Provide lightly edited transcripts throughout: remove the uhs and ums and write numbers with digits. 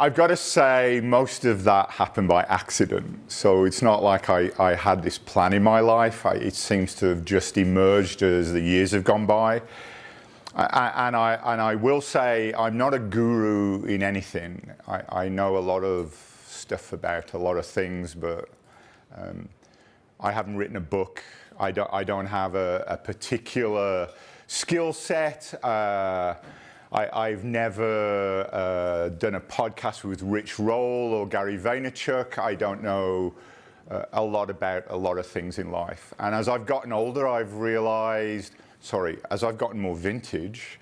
I've got to say, most of that happened by accident. So it's not like I had this plan in my life. It seems to have just emerged as the years have gone by. And I will say, I'm not a guru in anything. I know a lot of stuff about a lot of things, but I haven't written a book. I don't have a particular skill set. I've never done a podcast with Rich Roll or Gary Vaynerchuk. I don't know a lot about a lot of things in life. And as I've gotten older, I've realized, as I've gotten more vintage,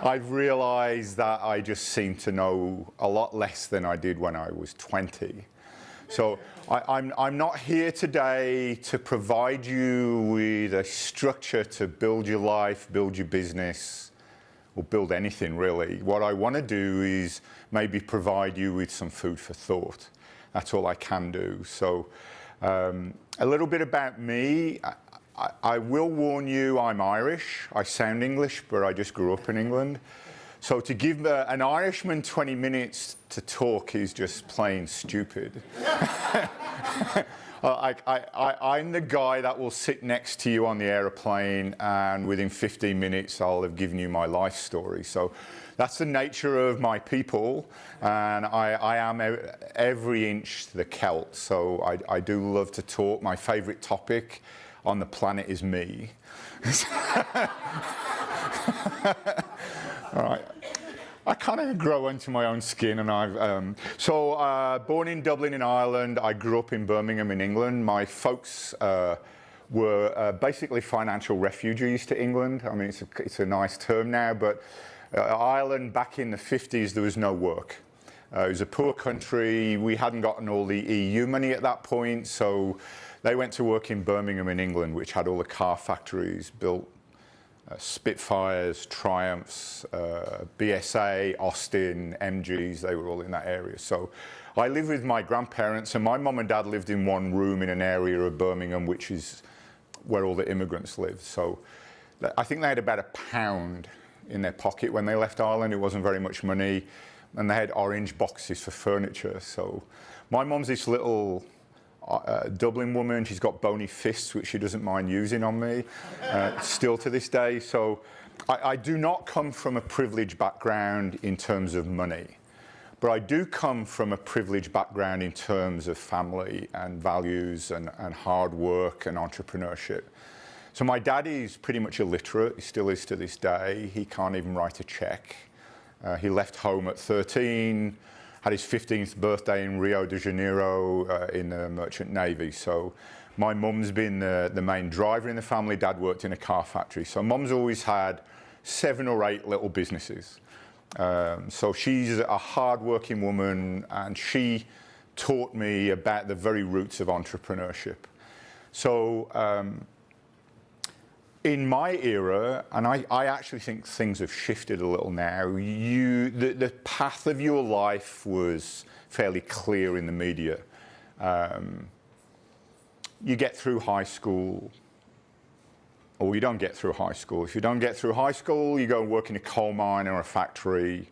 I've realized that I just seem to know a lot less than I did when I was 20. So I'm not here today to provide you with a structure to build your life, build your business, or build anything really. What I want to do is maybe provide you with some food for thought. That's all I can do. So a little bit about me. I will warn you, I'm Irish. I sound English, but I just grew up in England. So to give an Irishman 20 minutes to talk is just plain stupid. I'm the guy that will sit next to you on the aeroplane, and within 15 minutes I'll have given you my life story. So that's the nature of my people, and I am every inch the Celt. So I do love to talk. My favorite topic on the planet is me. All right. I kind of grow into my own skin, and born in Dublin in Ireland. I grew up in Birmingham in England. My folks were basically financial refugees to England. I mean, it's a nice term now, but Ireland back in the 50s, there was no work. It was a poor country. We hadn't gotten all the EU money at that point, so they went to work in Birmingham in England, which had all the car factories built. Spitfires, Triumphs, BSA, Austin, MGs, they were all in that area. So I lived with my grandparents, and my mum and dad lived in one room in an area of Birmingham, which is where all the immigrants lived. So I think they had about £1 in their pocket when they left Ireland. It wasn't very much money, and they had orange boxes for furniture. So my mum's this little Dublin woman. She's got bony fists, which she doesn't mind using on me, still to this day. So I do not come from a privileged background in terms of money, but I do come from a privileged background in terms of family and values and hard work and entrepreneurship. So my dad is pretty much illiterate. He still is to this day. He can't even write a check. He left home at 13. Had his 15th birthday in Rio de Janeiro in the Merchant Navy. So my mum's been the main driver in the family. Dad worked in a car factory. So mum's always had 7 or 8 little businesses. So she's a hard-working woman, and she taught me about the very roots of entrepreneurship. So in my era, and I actually think things have shifted a little now, the path of your life was fairly clear in the media. You get through high school, or you don't get through high school. If you don't get through high school, you go and work in a coal mine or a factory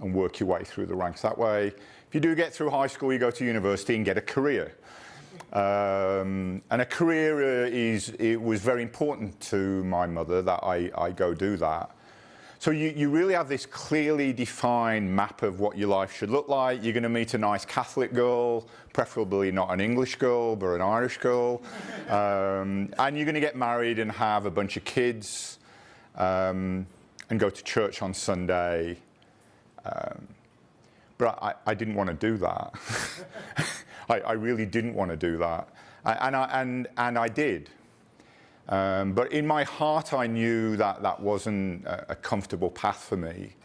and work your way through the ranks that way. If you do get through high school, you go to university and get a career. And a career it was very important to my mother that I go do that. So you really have this clearly defined map of what your life should look like. You're going to meet a nice Catholic girl, preferably not an English girl, but an Irish girl. And you're going to get married and have a bunch of kids and go to church on Sunday. But I didn't want to do that. I really didn't want to do that, and I did. But in my heart, I knew that that wasn't a comfortable path for me.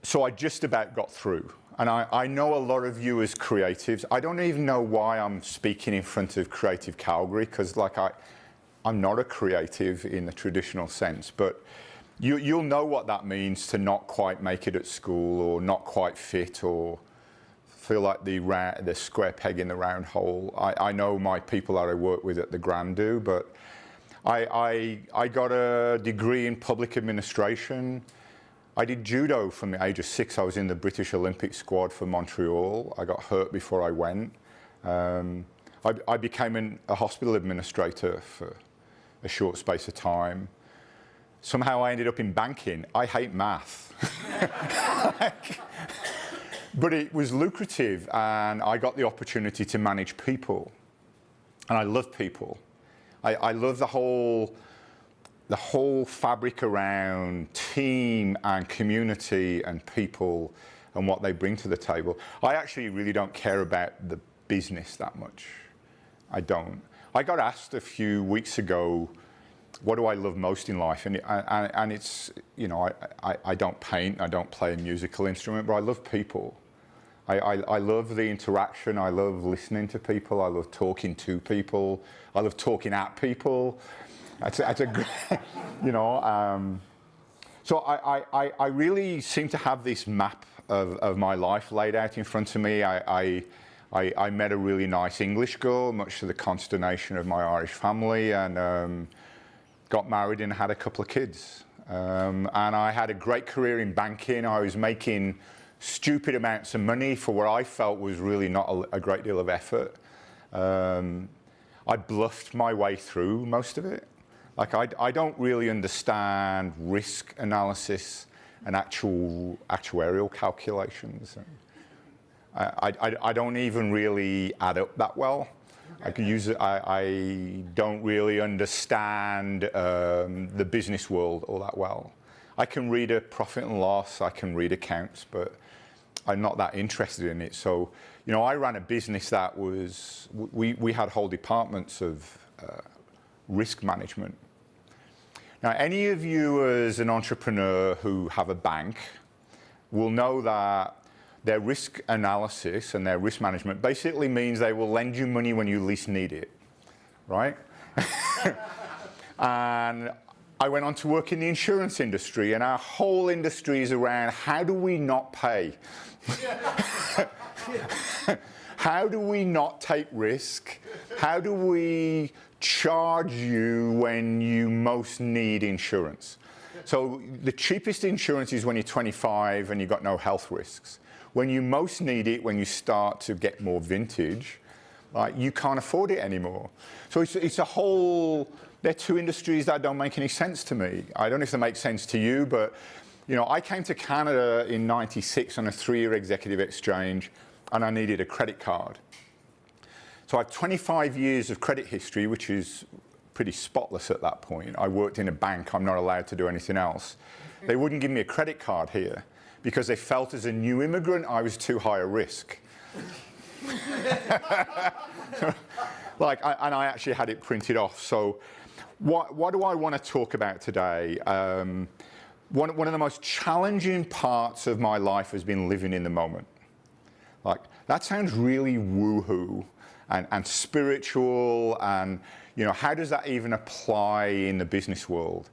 So I just about got through. And I know a lot of you as creatives. I don't even know why I'm speaking in front of Creative Calgary, because I'm not a creative in the traditional sense, but you'll know what that means to not quite make it at school, or not quite fit, or feel like the square peg in the round hole. I know my people that I work with at the Grand do, but I got a degree in public administration. I did judo from the age of 6. I was in the British Olympic squad for Montreal. I got hurt before I went. I became a hospital administrator for a short space of time. Somehow I ended up in banking. I hate math. But it was lucrative, and I got the opportunity to manage people. And I love people. I love the whole fabric around team and community and people and what they bring to the table. I actually really don't care about the business that much. I don't. I got asked a few weeks ago, what do I love most in life? And it's, you know, I don't paint, I don't play a musical instrument, but I love people. I love the interaction, I love listening to people, I love talking to people, I love talking at people. That's a good, you know. So I really seem to have this map of my life laid out in front of me. I met a really nice English girl, much to the consternation of my Irish family, and got married and had a couple of kids. And I had a great career in banking. I was making stupid amounts of money for what I felt was really not a great deal of effort. I bluffed my way through most of it. Like, I don't really understand risk analysis and actuarial calculations. I don't even really add up that well. I don't really understand the business world all that well. I can read a profit and loss, I can read accounts, but I'm not that interested in it. So, you know, I ran a business that was, we had whole departments of risk management. Now, any of you as an entrepreneur who have a bank will know that their risk analysis and their risk management basically means they will lend you money when you least need it, right? And I went on to work in the insurance industry, and our whole industry is around how do we not pay? How do we not take risk? How do we charge you when you most need insurance? So the cheapest insurance is when you're 25 and you've got no health risks. When you most need it, when you start to get more vintage, you can't afford it anymore. So it's a whole, they're two industries that don't make any sense to me. I don't know if they make sense to you, but you know, I came to Canada in '96 on a 3-year executive exchange, and I needed a credit card. So I had 25 years of credit history, which is pretty spotless at that point. I worked in a bank, I'm not allowed to do anything else. They wouldn't give me a credit card here because they felt as a new immigrant I was too high a risk. And I actually had it printed off. So what do I want to talk about today? One of the most challenging parts of my life has been living in the moment. Like, that sounds really woo-hoo and spiritual, and you know, how does that even apply in the business world?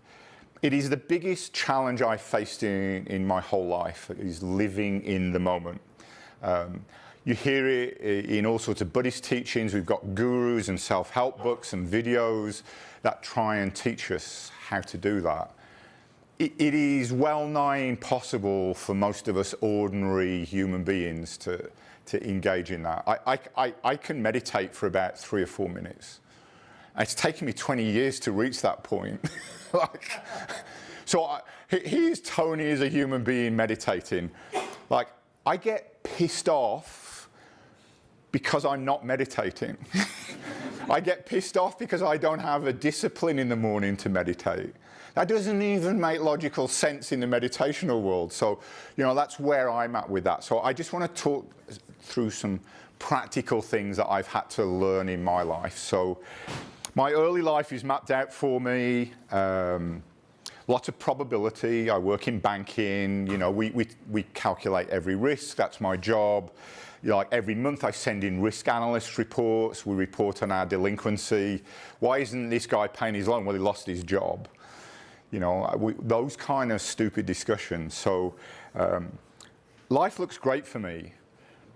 It is the biggest challenge I've faced in my whole life, is living in the moment. You hear it in all sorts of Buddhist teachings. We've got gurus and self-help books and videos that try and teach us how to do that. It is well nigh impossible for most of us ordinary human beings to engage in that. I can meditate for about 3 or 4 minutes. It's taken me 20 years to reach that point. Here's Tony as a human being meditating. Like, I get pissed off because I'm not meditating. I get pissed off because I don't have a discipline in the morning to meditate. That doesn't even make logical sense in the meditational world. So, you know, that's where I'm at with that. So I just want to talk through some practical things that I've had to learn in my life. So my early life is mapped out for me. Lots of probability. I work in banking. You know, we calculate every risk. That's my job. You know, like every month I send in risk analyst reports. We report on our delinquency. Why isn't this guy paying his loan? Well, he lost his job. You know, those kind of stupid discussions. So life looks great for me.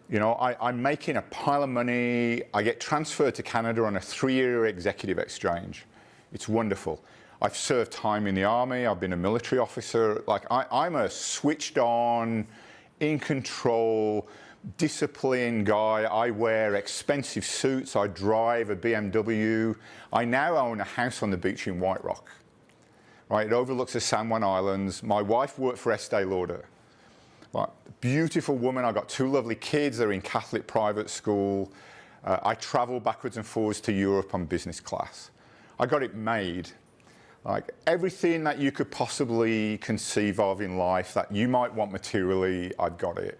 You know, I'm making a pile of money. I get transferred to Canada on a 3-year executive exchange. It's wonderful. I've served time in the army. I've been a military officer. Like I'm a switched on, in control, disciplined guy. I wear expensive suits. I drive a BMW. I now own a house on the beach in White Rock. Right, it overlooks the San Juan Islands. My wife worked for Estee Lauder. Right, beautiful woman. I've got 2 lovely kids. They're in Catholic private school. I travel backwards and forwards to Europe on business class. I got it made. Like everything that you could possibly conceive of in life that you might want materially, I've got it.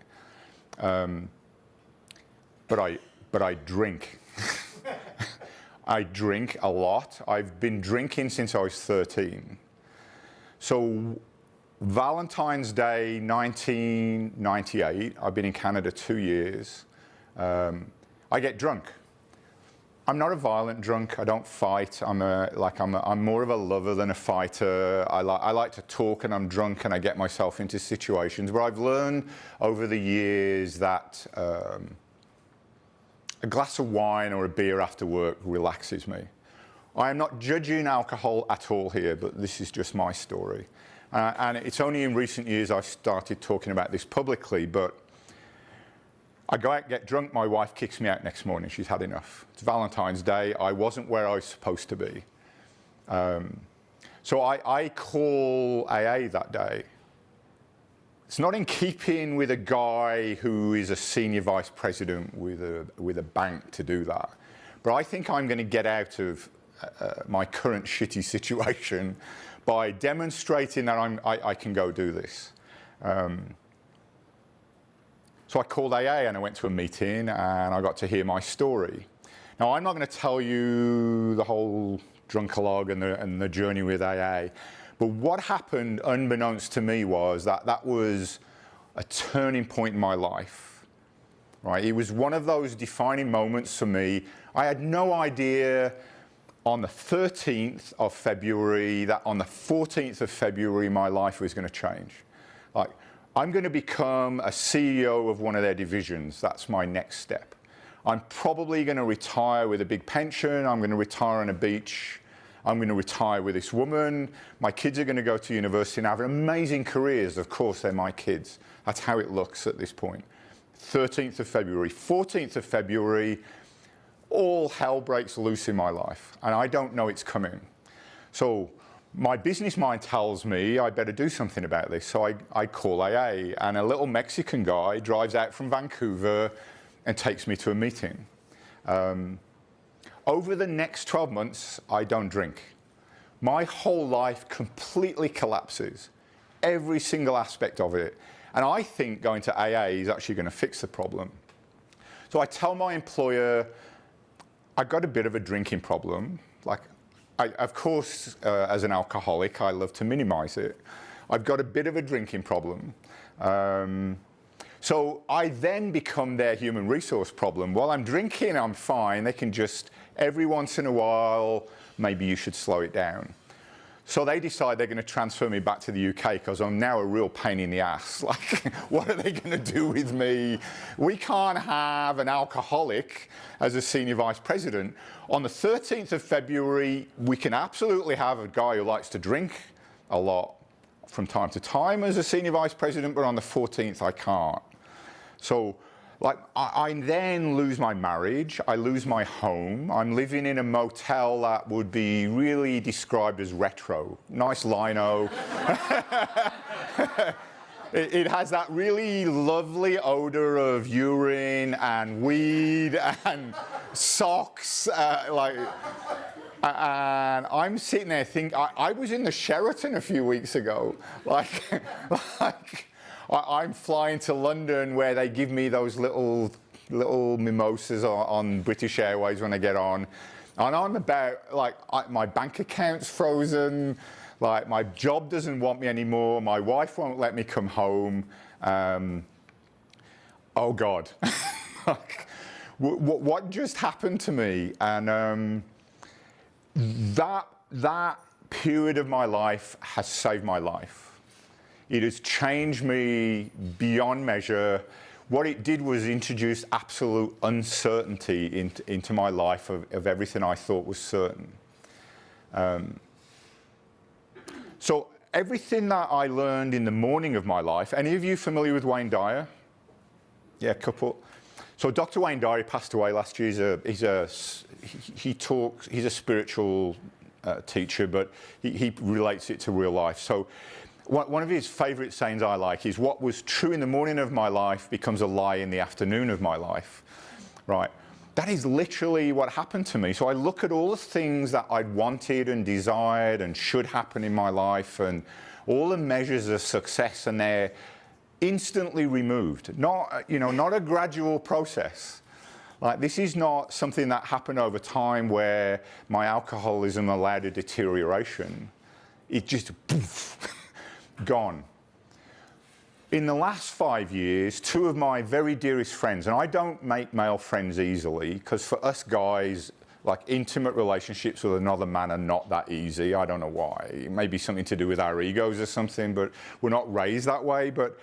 But I drink. I drink a lot. I've been drinking since I was 13. So Valentine's Day 1998, I've been in Canada 2 years. I get drunk. I'm not a violent drunk. I don't fight. I'm more of a lover than a fighter. I like to talk and I'm drunk and I get myself into situations. But I've learned over the years that a glass of wine or a beer after work relaxes me. I am not judging alcohol at all here, but this is just my story. And it's only in recent years I've started talking about this publicly, but I go out and get drunk, my wife kicks me out next morning, she's had enough. It's Valentine's Day, I wasn't where I was supposed to be. So I call AA that day. It's not in keeping with a guy who is a senior vice president with a bank to do that. But I think I'm going to get out of my current shitty situation by demonstrating that I can go do this. So I called AA and I went to a meeting and I got to hear my story. Now I'm not going to tell you the whole drunkalog and the journey with AA, but what happened unbeknownst to me was that was a turning point in my life. Right? It was one of those defining moments for me. I had no idea on the 13th of February that on the 14th of February my life was going to change. Like, I'm going to become a CEO of one of their divisions. That's my next step. I'm probably going to retire with a big pension. I'm going to retire on a beach. I'm going to retire with this woman. My kids are going to go to university and have amazing careers. Of course, they're my kids. That's how it looks at this point. 13th of February, 14th of February, all hell breaks loose in my life, and I don't know it's coming. So my business mind tells me I better do something about this. So I call AA, and a little Mexican guy drives out from Vancouver and takes me to a meeting. Over the next 12 months, I don't drink. My whole life completely collapses, every single aspect of it. And I think going to AA is actually going to fix the problem. So I tell my employer, I've got a bit of a drinking problem. Of course, as an alcoholic, I love to minimize it. I've got a bit of a drinking problem. So I then become their human resource problem. While I'm drinking, I'm fine. They can just, every once in a while, maybe you should slow it down. So they decide they're going to transfer me back to the UK because I'm now a real pain in the ass. Like, what are they going to do with me? We can't have an alcoholic as a senior vice president. On the 13th of February, we can absolutely have a guy who likes to drink a lot from time to time as a senior vice president, but on the 14th, I can't. So, I then lose my marriage, I lose my home, I'm living in a motel that would be really described as retro. Nice lino. It has that really lovely odor of urine and weed and socks. And I'm sitting there thinking, I was in the Sheraton a few weeks ago. I'm flying to London where they give me those little mimosas on British Airways when I get on. And I'm about, my bank account's frozen, my job doesn't want me anymore, my wife won't let me come home. Oh God. What just happened to me? And that period of my life has saved my life. It has changed me beyond measure. What it did was introduce absolute uncertainty into my life of everything I thought was certain. So everything that I learned in the morning of my life, any of you familiar with Wayne Dyer? Yeah, a couple. So Dr. Wayne Dyer passed away last year. He's a spiritual teacher, but he relates it to real life. So one of his favorite sayings I like is, what was true in the morning of my life becomes a lie in the afternoon of my life, right? That is literally what happened to me. So I look at all the things that I'd wanted and desired and should happen in my life, and all the measures of success, and they're instantly removed. Not a gradual process. Like, this is not something that happened over time where my alcoholism allowed a deterioration. It just, poof, gone. In the last 5 years, two of my very dearest friends, and I don't make male friends easily, because for us guys, like, intimate relationships with another man are not that easy. I don't know why. It may be something to do with our egos or something, but we're not raised that way. But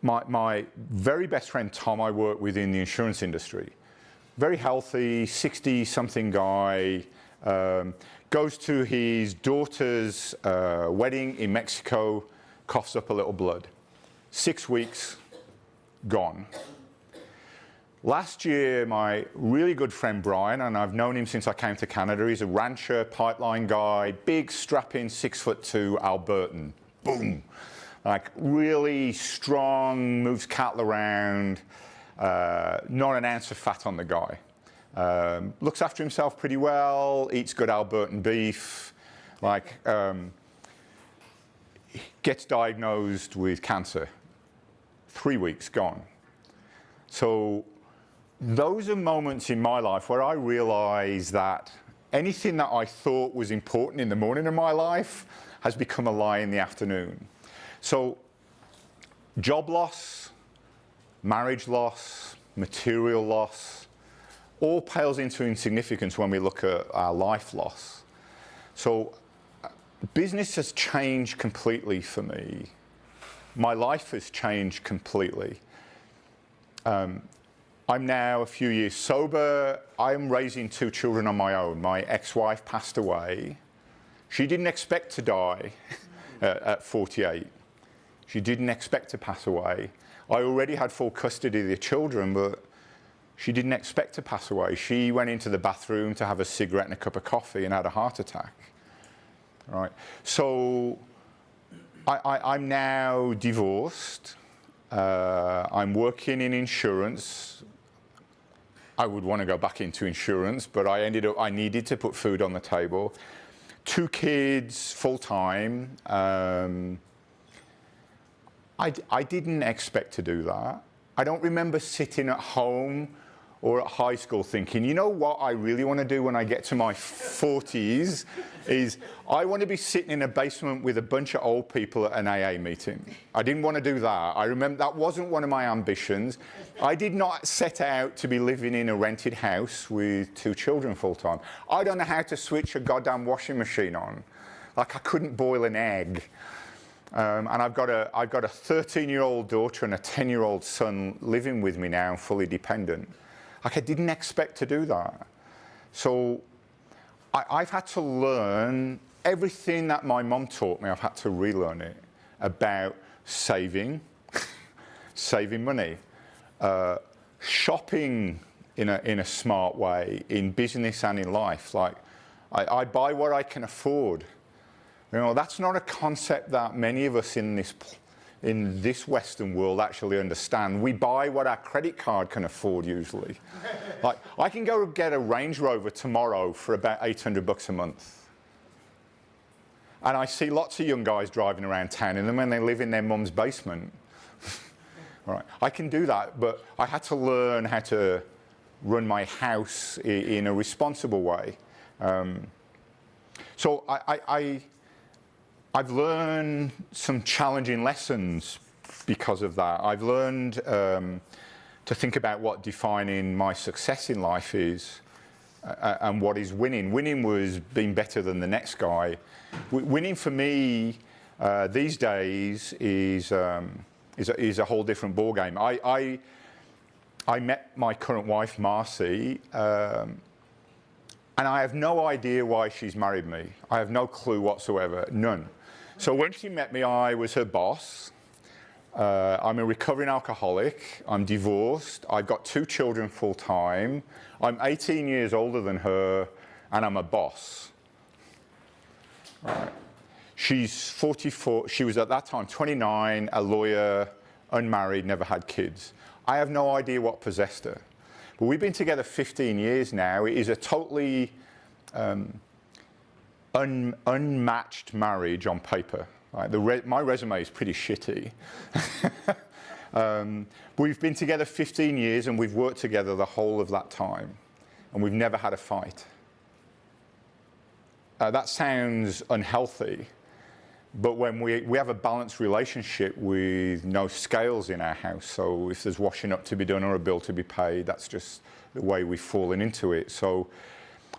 my very best friend Tom, I work with in the insurance industry. Very healthy, 60-something guy, goes to his daughter's wedding in Mexico, coughs up a little blood. 6 weeks, gone. Last year, my really good friend Brian, and I've known him since I came to Canada, he's a rancher, pipeline guy, big, strapping, 6'2", Albertan. Boom. Like, really strong, moves cattle around, not an ounce of fat on the guy. Looks after himself pretty well, eats good Albertan beef, gets diagnosed with cancer. 3 weeks, gone. So those are moments in my life where I realize that anything that I thought was important in the morning of my life has become a lie in the afternoon. So job loss, marriage loss, material loss, all pales into insignificance when we look at our life loss. So business has changed completely for me. My life has changed completely. I'm now a few years sober. I'm raising 2 children on my own. My ex-wife passed away. She didn't expect to die at 48. She didn't expect to pass away. I already had full custody of the children, but she didn't expect to pass away. She went into the bathroom to have a cigarette and a cup of coffee and had a heart attack. Right. So I'm now divorced. I'm working in insurance. I would want to go back into insurance, but I needed to put food on the table. 2 kids, full time. I didn't expect to do that. I don't remember sitting at home or at high school thinking, you know what I really want to do when I get to my 40s is I want to be sitting in a basement with a bunch of old people at an AA meeting. I didn't want to do that. I remember that wasn't one of my ambitions. I did not set out to be living in a rented house with 2 children full time. I don't know how to switch a goddamn washing machine on. Like, I couldn't boil an egg. And I've got a 13-year-old daughter and a 10-year-old son living with me now, fully dependent. Like, I didn't expect to do that. So I've had to learn everything that my mum taught me. I've had to relearn it about saving, saving money, shopping in a smart way, in business and in life. Like, I buy what I can afford. You know, that's not a concept that many of us in this Western world actually understand. We buy what our credit card can afford usually. Like, I can go get a Range Rover tomorrow for about $800 a month. And I see lots of young guys driving around town in them when they live in their mum's basement. Right. I can do that, but I had to learn how to run my house in a responsible way. So I've learned some challenging lessons because of that. I've learned to think about what defining my success in life is and what is winning. Winning was being better than the next guy. Winning for me these days is a whole different ballgame. I met my current wife, Marcy, and And I have no idea why she's married me. I have no clue whatsoever, none. So when she met me, I was her boss. I'm a recovering alcoholic. I'm divorced. I've got 2 children full time. I'm 18 years older than her, and I'm a boss. Right. She's 44. She was at that time 29, a lawyer, unmarried, never had kids. I have no idea what possessed her. But we've been together 15 years now. It is a totally unmatched marriage on paper. Right? My resume is pretty shitty. We've been together 15 years and we've worked together the whole of that time. And we've never had a fight. That sounds unhealthy. But when we have a balanced relationship with no scales in our house, so if there's washing up to be done or a bill to be paid, that's just the way we've fallen into it. So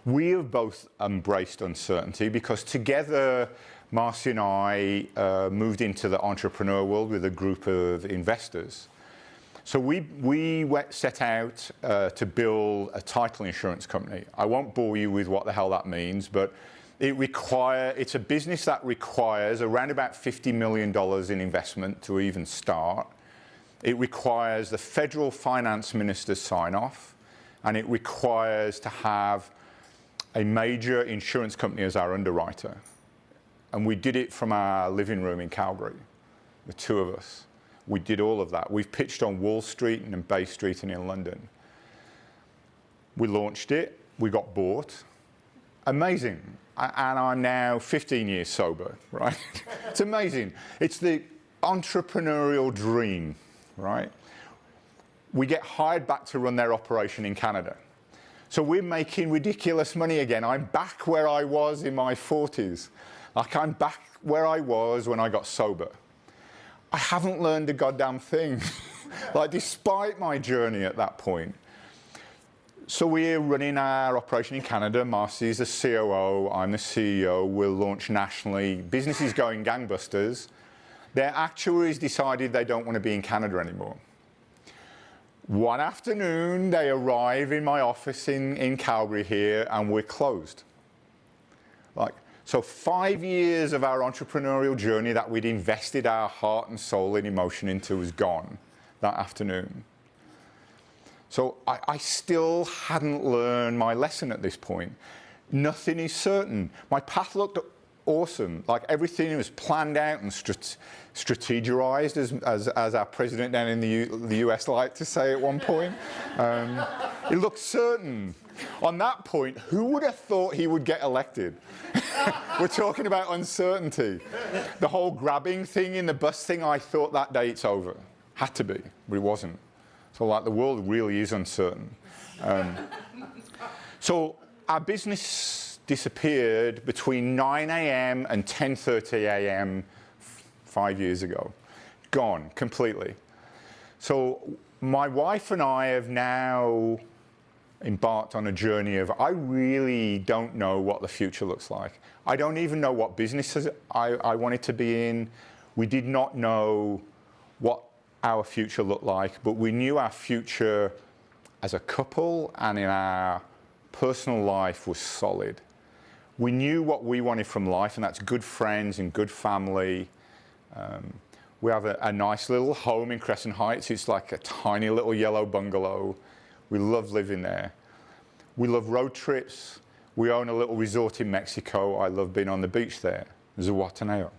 we have both embraced uncertainty because together, Marcy and I moved into the entrepreneur world with a group of investors. So we set out to build a title insurance company. I won't bore you with what the hell that means, but it's a business that requires around about $50 million in investment to even start. It requires the federal finance minister's sign-off, and it requires to have a major insurance company as our underwriter. And we did it from our living room in Calgary, the 2 of us. We did all of that. We've pitched on Wall Street and in Bay Street and in London. We launched it. We got bought. Amazing. And I'm now 15 years sober, right? It's amazing. It's the entrepreneurial dream, right? We get hired back to run their operation in Canada. So we're making ridiculous money again. I'm back where I was in my 40s. Like I'm back where I was when I got sober. I haven't learned a goddamn thing, like despite my journey at that point. So we're running our operation in Canada. Marcy's the COO, I'm the CEO. We'll launch nationally. Business is going gangbusters. Their actuaries decided they don't want to be in Canada anymore. One afternoon, they arrive in my office in Calgary here, and we're closed. So 5 years of our entrepreneurial journey that we'd invested our heart and soul and emotion into was gone that afternoon. So I still hadn't learned my lesson at this point. Nothing is certain. My path looked awesome. Like everything was planned out and strategized, as our president down in the US liked to say at one point. It looked certain. On that point, who would have thought he would get elected? We're talking about uncertainty. The whole grabbing thing in the bus thing, I thought that day it's over. Had to be, but it wasn't. So like the world really is uncertain. So our business disappeared between 9 a.m. and 10:30 a.m. 5 years ago. Gone completely. So my wife and I have now embarked on a journey of I really don't know what the future looks like. I don't even know what businesses I wanted to be in. We did not know what our future looked like, but we knew our future as a couple and in our personal life was solid. We knew what we wanted from life, and that's good friends and good family. We have a nice little home in Crescent Heights. It's like a tiny little yellow bungalow. We love living there. We love road trips. We own a little resort in Mexico. I love being on the beach there. Zawataneo.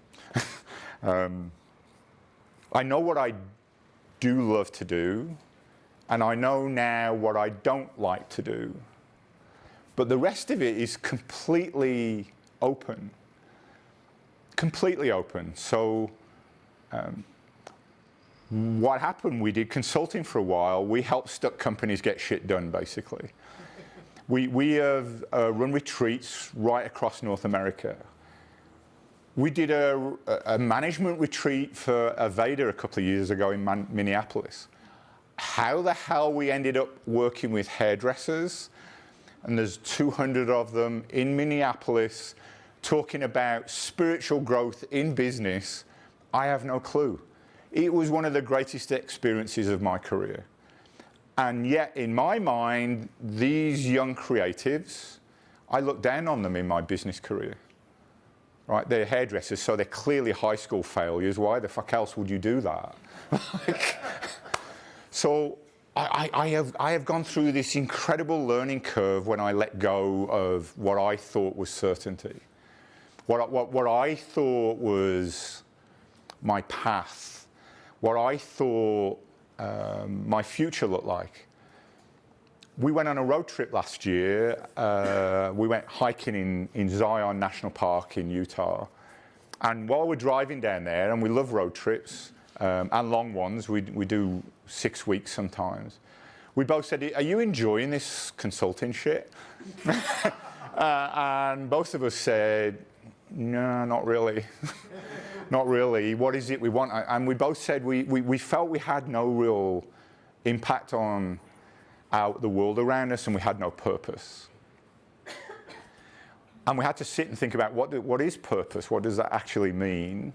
I know what I do love to do, and I know now what I don't like to do. But the rest of it is completely open. Completely open. So what happened, we did consulting for a while. We helped stuck companies get shit done, basically. We have run retreats right across North America. We did a management retreat for Aveda a couple of years ago in Minneapolis. How the hell we ended up working with hairdressers, and there's 200 of them in Minneapolis talking about spiritual growth in business, I have no clue. It was one of the greatest experiences of my career. And yet, in my mind, these young creatives I look down on them in my business career. Right? They're hairdressers, so they're clearly high school failures. Why the fuck else would you do that? So I have gone through this incredible learning curve when I let go of what I thought was certainty. What I thought was my path. What I thought my future looked like. We went on a road trip last year. We went hiking in Zion National Park in Utah. And while we're driving down there, and we love road trips, and long ones, we do 6 weeks sometimes, we both said, are you enjoying this consulting shit? And both of us said, no, not really. Not really. What is it we want? And we both said we felt we had no real impact on the world around us, and we had no purpose. And we had to sit and think about what is purpose? What does that actually mean?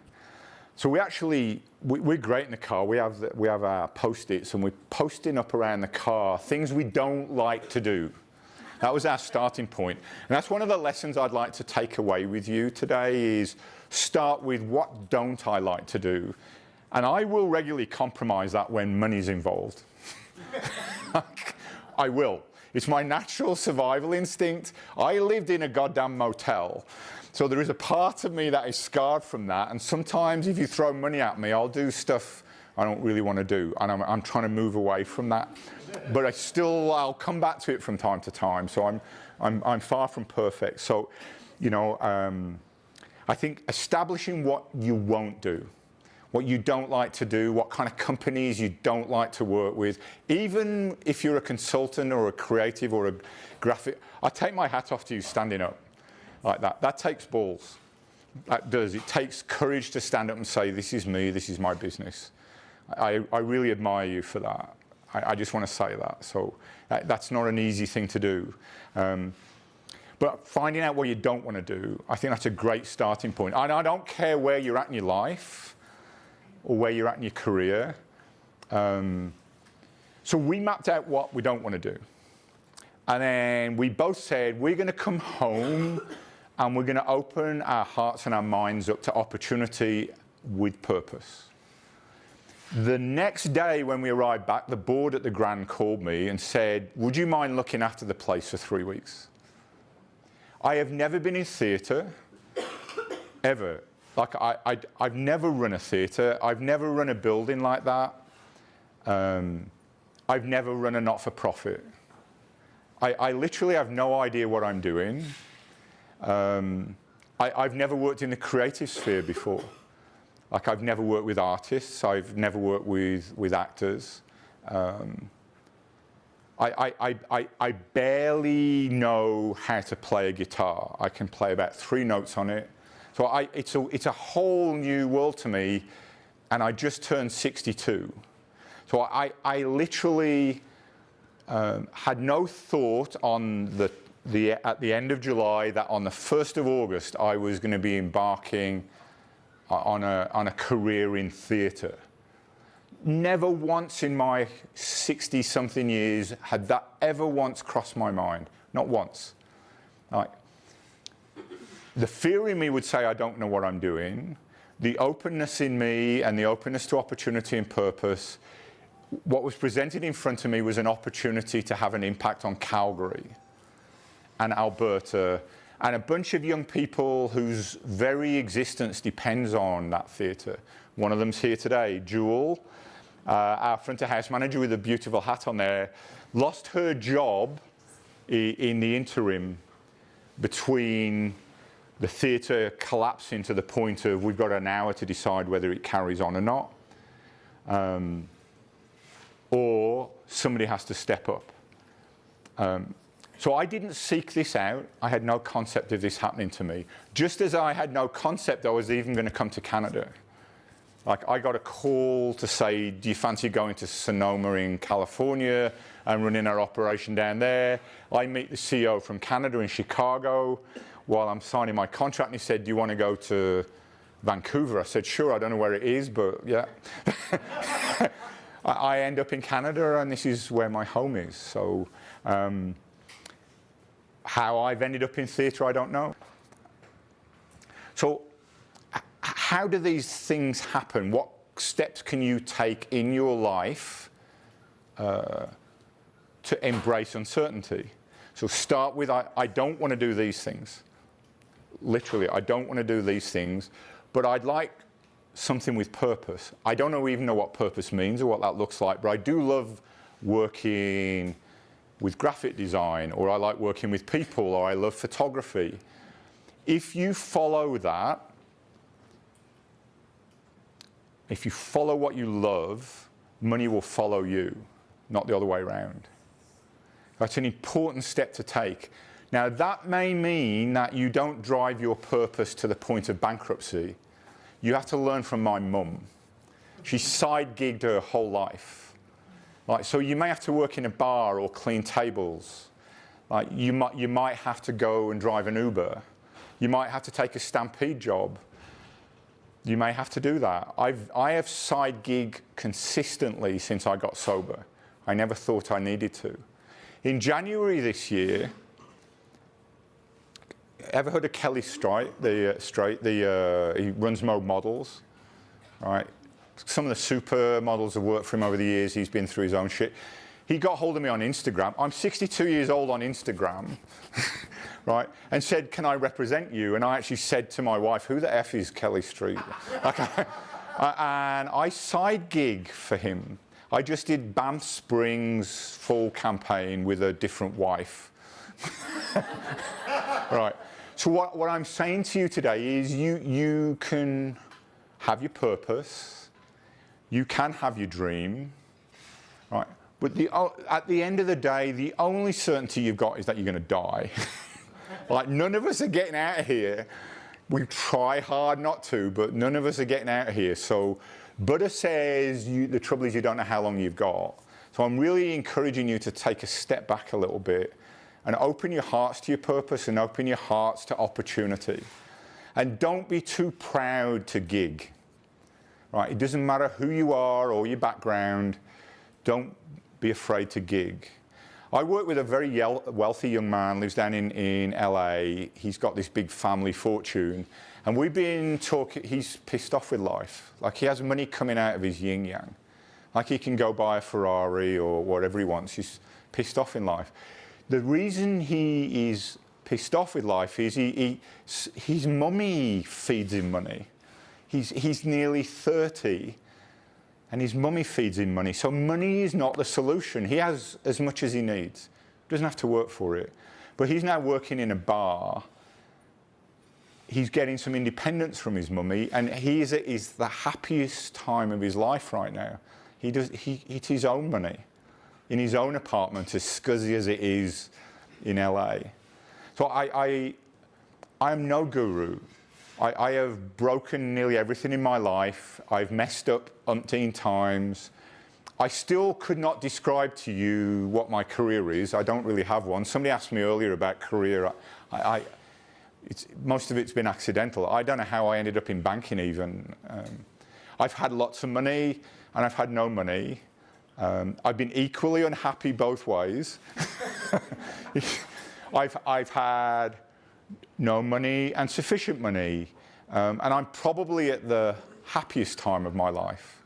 So we're great in the car. We have our Post-its, and we're posting up around the car things we don't like to do. That was our starting point. And that's one of the lessons I'd like to take away with you today is start with what don't I like to do. And I will regularly compromise that when money's involved. I will. It's my natural survival instinct. I lived in a goddamn motel. So there is a part of me that is scarred from that. And sometimes if you throw money at me, I'll do stuff I don't really want to do. And I'm trying to move away from that. But I'll come back to it from time to time. So I'm far from perfect. So, I think establishing what you won't do, what you don't like to do, what kind of companies you don't like to work with. Even if you're a consultant or a creative or a graphic, I take my hat off to you standing up like that. That takes balls. That does. It takes courage to stand up and say, this is me, this is my business. I really admire you for that. I just want to say that. So that's not an easy thing to do. But finding out what you don't want to do, I think that's a great starting point. And I don't care where you're at in your life, or where you're at in your career. So we mapped out what we don't want to do. And then we both said, we're going to come home and we're going to open our hearts and our minds up to opportunity with purpose. The next day when we arrived back, the board at the Grand called me and said, would you mind looking after the place for 3 weeks? I have never been in theatre, ever. Like, I've never run a theatre. I've never run a building like that. I've never run a not-for-profit. I literally have no idea what I'm doing. I've never worked in the creative sphere before. Like, I've never worked with artists. I've never worked with actors. I barely know how to play a guitar. I can play about 3 notes on it. So it's a whole new world to me, and I just turned 62. So I literally had no thought on at the end of July that on the 1st of August I was going to be embarking on a career in theatre. Never once in my 60-something years had that ever once crossed my mind. Not once. Like, the fear in me would say I don't know what I'm doing. The openness in me and the openness to opportunity and purpose, what was presented in front of me was an opportunity to have an impact on Calgary and Alberta and a bunch of young people whose very existence depends on that theatre. One of them's here today, Jewel, our front of house manager with a beautiful hat on there, lost her job in the interim between the theatre collapsing to the point of we've got an hour to decide whether it carries on or not, or somebody has to step up. So I didn't seek this out. I had no concept of this happening to me. Just as I had no concept I was even going to come to Canada. Like, I got a call to say, do you fancy going to Sonoma in California and running our operation down there? I meet the CEO from Canada in Chicago while I'm signing my contract, and he said, do you want to go to Vancouver? I said, sure, I don't know where it is, but yeah. I end up in Canada, and this is where my home is. So How I've ended up in theatre, I don't know. So how do these things happen? What steps can you take in your life to embrace uncertainty? So start with, I don't want to do these things. Literally, I don't want to do these things, but I'd like something with purpose. I don't even know what purpose means or what that looks like, but I do love working with graphic design, or I like working with people, or I love photography. If you follow that, if you follow what you love, money will follow you, not the other way around. That's an important step to take. Now, that may mean that you don't drive your purpose to the point of bankruptcy. You have to learn from my mum. She side-gigged her whole life. Like, so you may have to work in a bar or clean tables. Like, you might have to go and drive an Uber. You might have to take a Stampede job. You may have to do that. I have side gig consistently since I got sober. I never thought I needed to. In January this year, ever heard of Kelly Straight? He runs Mode Models, right? Some of the supermodels have worked for him over the years. He's been through his own shit. He got hold of me on Instagram. I'm 62 years old on Instagram, right? And said, can I represent you? And I actually said to my wife, who the F is Kelly Street? And I side gig for him. I just did Banff Springs fall campaign with a different wife. Right. So what I'm saying to you today is you can have your purpose. You can have your dream, right? But at the end of the day, the only certainty you've got is that you're going to die. Like, none of us are getting out of here. We try hard not to, but none of us are getting out of here. So Buddha says the trouble is you don't know how long you've got. So I'm really encouraging you to take a step back a little bit and open your hearts to your purpose and open your hearts to opportunity. And don't be too proud to gig. Right? It doesn't matter who you are or your background. Don't be afraid to gig. I work with a very wealthy young man, lives down in LA. He's got this big family fortune. And we've been talking, he's pissed off with life. Like, he has money coming out of his yin yang. Like, he can go buy a Ferrari or whatever he wants. He's pissed off in life. The reason he is pissed off with life is his mummy feeds him money. He's nearly 30, and his mummy feeds him money. So money is not the solution. He has as much as he needs. He doesn't have to work for it. But he's now working in a bar. He's getting some independence from his mummy, and is the happiest time of his life right now. It's his own money, in his own apartment, as scuzzy as it is in LA. So I am no guru. I have broken nearly everything in my life. I've messed up umpteen times. I still could not describe to you what my career is. I don't really have one. Somebody asked me earlier about career. Most of it's been accidental. I don't know how I ended up in banking even. I've had lots of money and I've had no money. I've been equally unhappy both ways. I've had no money and sufficient money. And I'm probably at the happiest time of my life.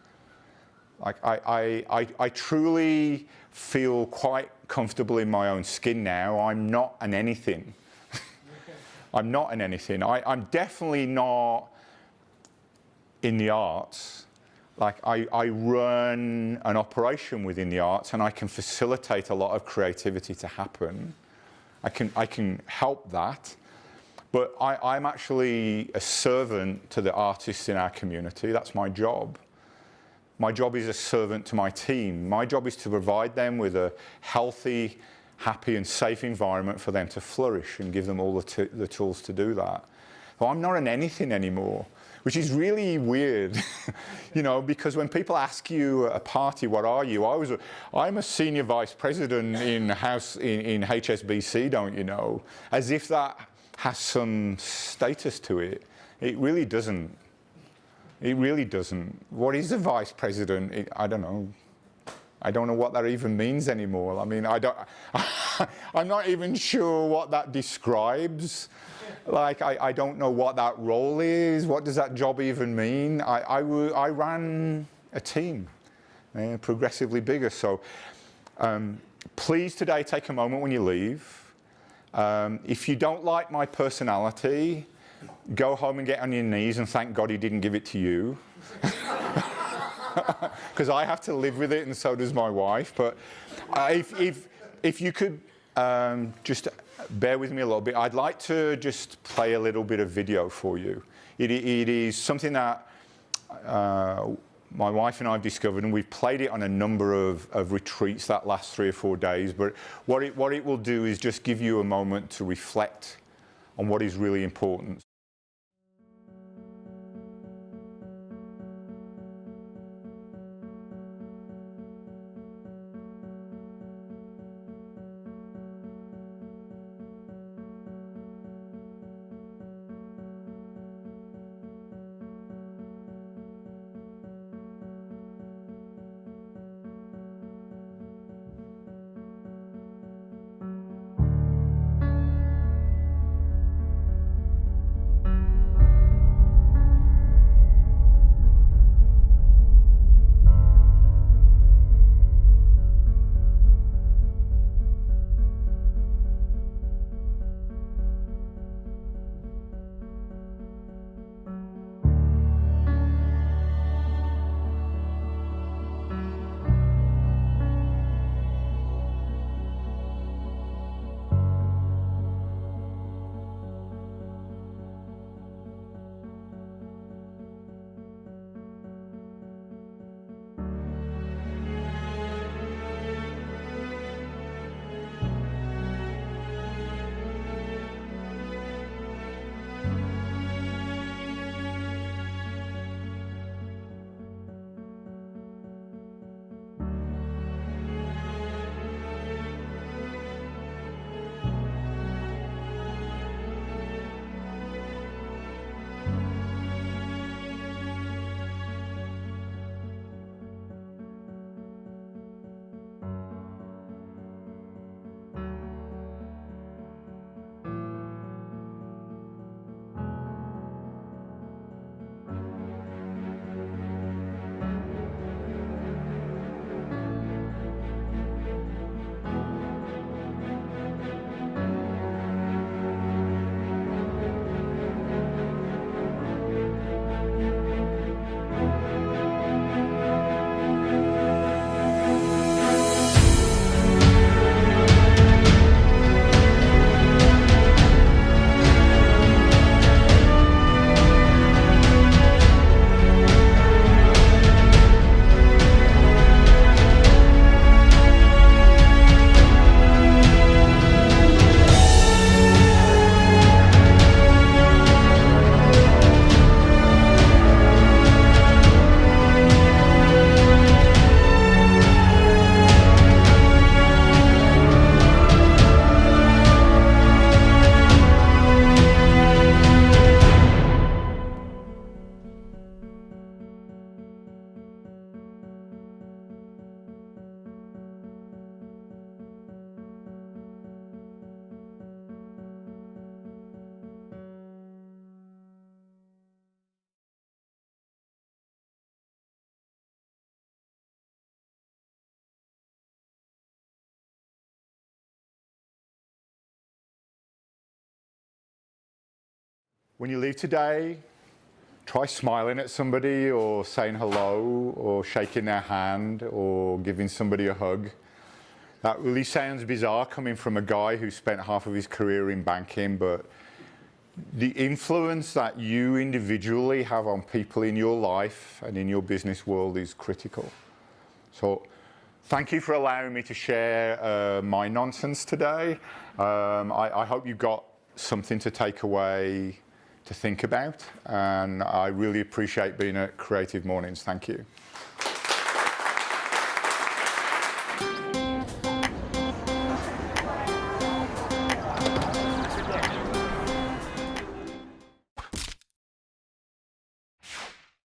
Like, I truly feel quite comfortable in my own skin now. I'm not an anything. I'm not an anything. I'm definitely not in the arts. Like, I run an operation within the arts, and I can facilitate a lot of creativity to happen. I can help that. But I'm actually a servant to the artists in our community. That's my job. My job is a servant to my team. My job is to provide them with a healthy, happy and safe environment for them to flourish and give them all the tools to do that. So I'm not an anything anymore, which is really weird, you know, because when people ask you at a party, what are you? I'm a senior vice president in HSBC, don't you know? As if that has some status to it. It really doesn't. It really doesn't. What is a vice president? I don't know. I don't know what that even means anymore. I mean, I'm not even sure what that describes. Like, I don't know what that role is. What does that job even mean? I ran a team, progressively bigger. So please today take a moment when you leave. If you don't like my personality, go home and get on your knees and thank God he didn't give it to you. Because I have to live with it, and so does my wife. But if you could just bear with me a little bit, I'd like to just play a little bit of video for you. It is something that my wife and I have discovered, and we've played it on a number of retreats that last 3 or 4 days. But what it will do is just give you a moment to reflect on what is really important. When you leave today, try smiling at somebody or saying hello or shaking their hand or giving somebody a hug. That really sounds bizarre coming from a guy who spent half of his career in banking, but the influence that you individually have on people in your life and in your business world is critical. So thank you for allowing me to share my nonsense today. I hope you got something to take away to think about, and I really appreciate being at Creative Mornings. Thank you.